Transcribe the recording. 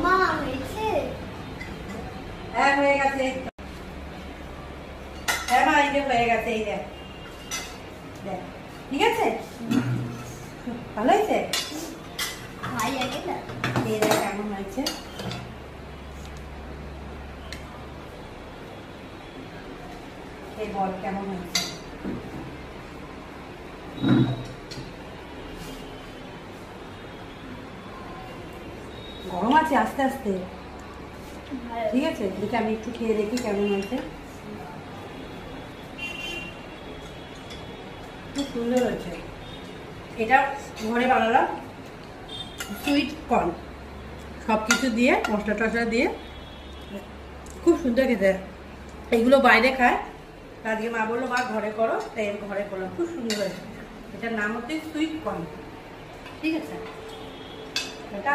মা হয়েছে? হ্যাঁ হয়ে গেছে। হ্যাঁ মা এই যে হয়ে গেছে, এই দেখ দেখ ঠিক আছে, ভালো হয়েছে। খাই আগে না। এই দেখ কেমন হয়েছে। এই বল কেমন হয়েছে। গরম আছে আস্তে আস্তে, ঠিক আছে। দেখি আমি একটু খেয়ে দেখি কেমন হয়েছে। খুব সুন্দর হয়েছে। এটা ঘরে বানালাম সুইট কর্ন, সব কিছু দিয়ে মশলা টশলা দিয়ে খুব সুন্দর খেতে। এইগুলো বাইরে খায়, আজকে মা বললো মা ঘরে করো, তাই আমি ঘরে করলাম। খুব সুন্দর হয়েছে। এটার নাম হচ্ছে সুইট কর্ন, ঠিক আছে। এটা